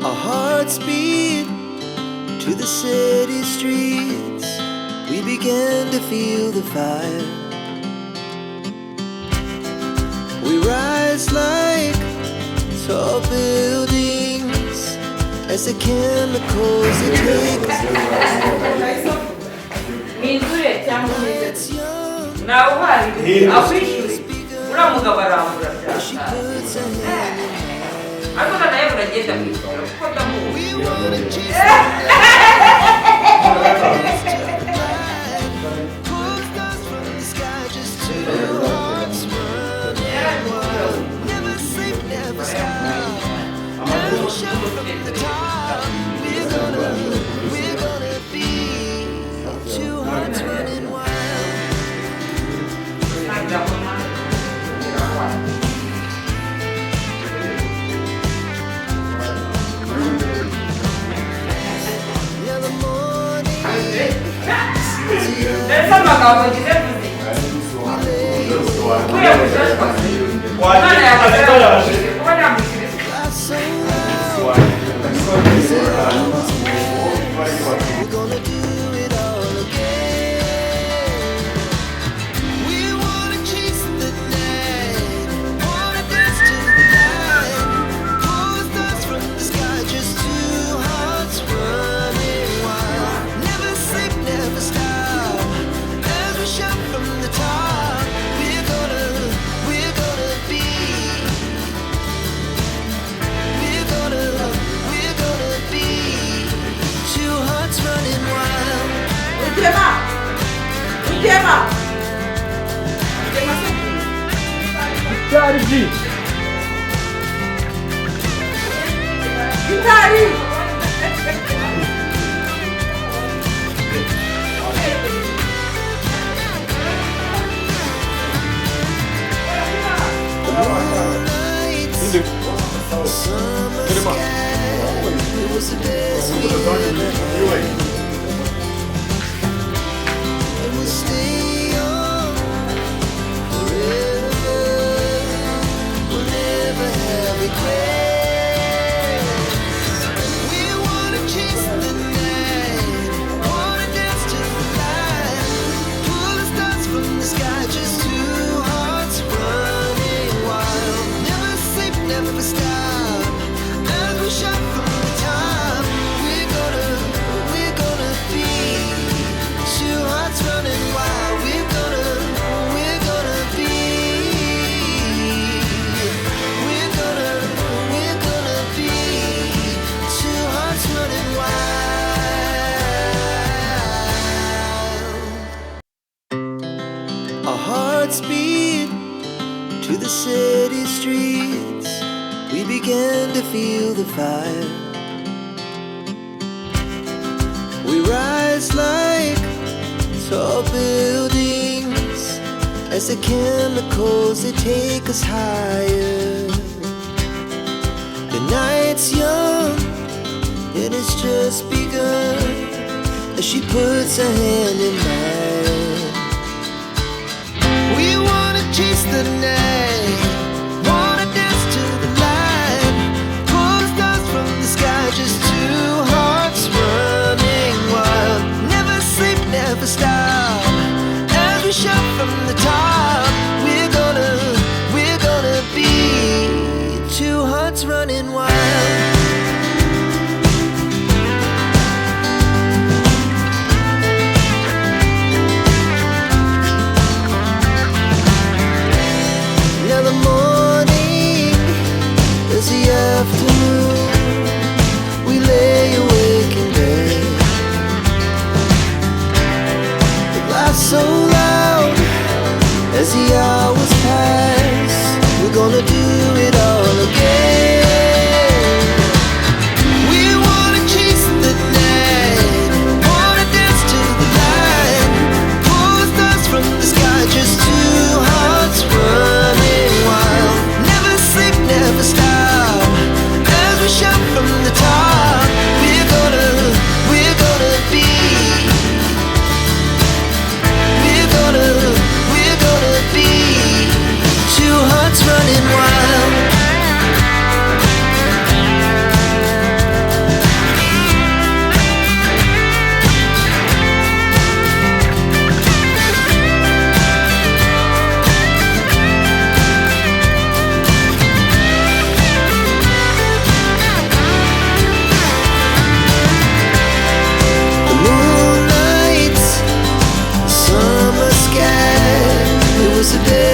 Our hearts beat to the city streets. We began to feel the fire. We rise like tall buildings as the chemicals that take us. INZIRA Y'UMUSARABA Our hearts beat to the city streets. We began to feel the fire. We rise like tall buildings as the chemicals that take us higher. The night's young and it's just begun as she puts her hand in mine. We wanna chase the night, wanna dance to the light, pull the stars from the sky, just two hearts running wild. Never sleep, never stop, as we shout from the top. We're gonna be two hearts running wild. The morning is the afternoon. We lay awake in bed. The laughs so loud as the hours pass. We're gonna do it all again. yesterday.